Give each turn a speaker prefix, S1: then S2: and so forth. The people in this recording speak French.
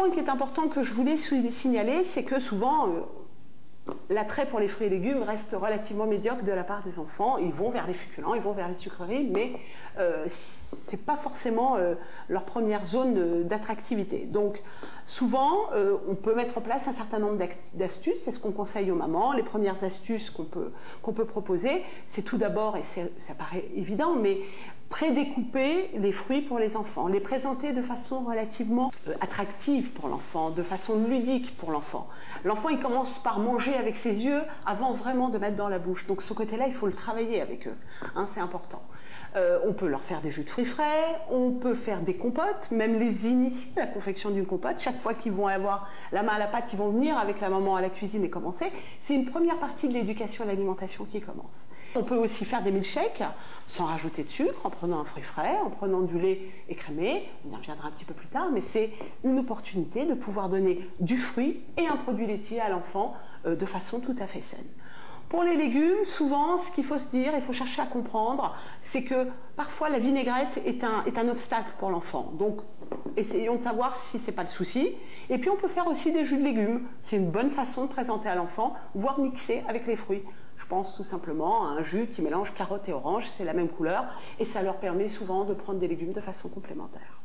S1: point qui est important que je voulais signaler, c'est que souvent, l'attrait pour les fruits et légumes reste relativement médiocre de la part des enfants. Ils vont vers les féculents, ils vont vers les sucreries, mais ce n'est pas forcément leur première zone d'attractivité. Donc souvent, on peut mettre en place un certain nombre d'astuces. C'est ce qu'on conseille aux mamans. Les premières astuces qu'on peut proposer, c'est tout d'abord, et ça paraît évident, mais prédécouper les fruits pour les enfants, les présenter de façon relativement attractive pour l'enfant, de façon ludique pour l'enfant. L'enfant, il commence par manger avec ses yeux avant vraiment de mettre dans la bouche. Donc ce côté-là, il faut le travailler avec eux, hein, c'est important. On peut leur faire des jus de fruits frais, on peut faire des compotes, même les initier à la confection d'une compote. Chaque fois qu'ils vont avoir la main à la pâte, qu'ils vont venir avec la maman à la cuisine et commencer, c'est une première partie de l'éducation à l'alimentation qui commence. On peut aussi faire des milkshakes sans rajouter de sucre, en prenant un fruit frais, en prenant du lait écrémé. On y reviendra un petit peu plus tard, mais c'est une opportunité de pouvoir donner du fruit et un produit laitier à l'enfant de façon tout à fait saine. Pour les légumes, souvent, ce qu'il faut se dire, il faut chercher à comprendre, c'est que parfois la vinaigrette est un obstacle pour l'enfant. Donc, essayons de savoir si ce n'est pas le souci. Et puis, on peut faire aussi des jus de légumes. C'est une bonne façon de présenter à l'enfant, voire mixer avec les fruits. Je pense tout simplement à un jus qui mélange carottes et oranges, c'est la même couleur, et ça leur permet souvent de prendre des légumes de façon complémentaire.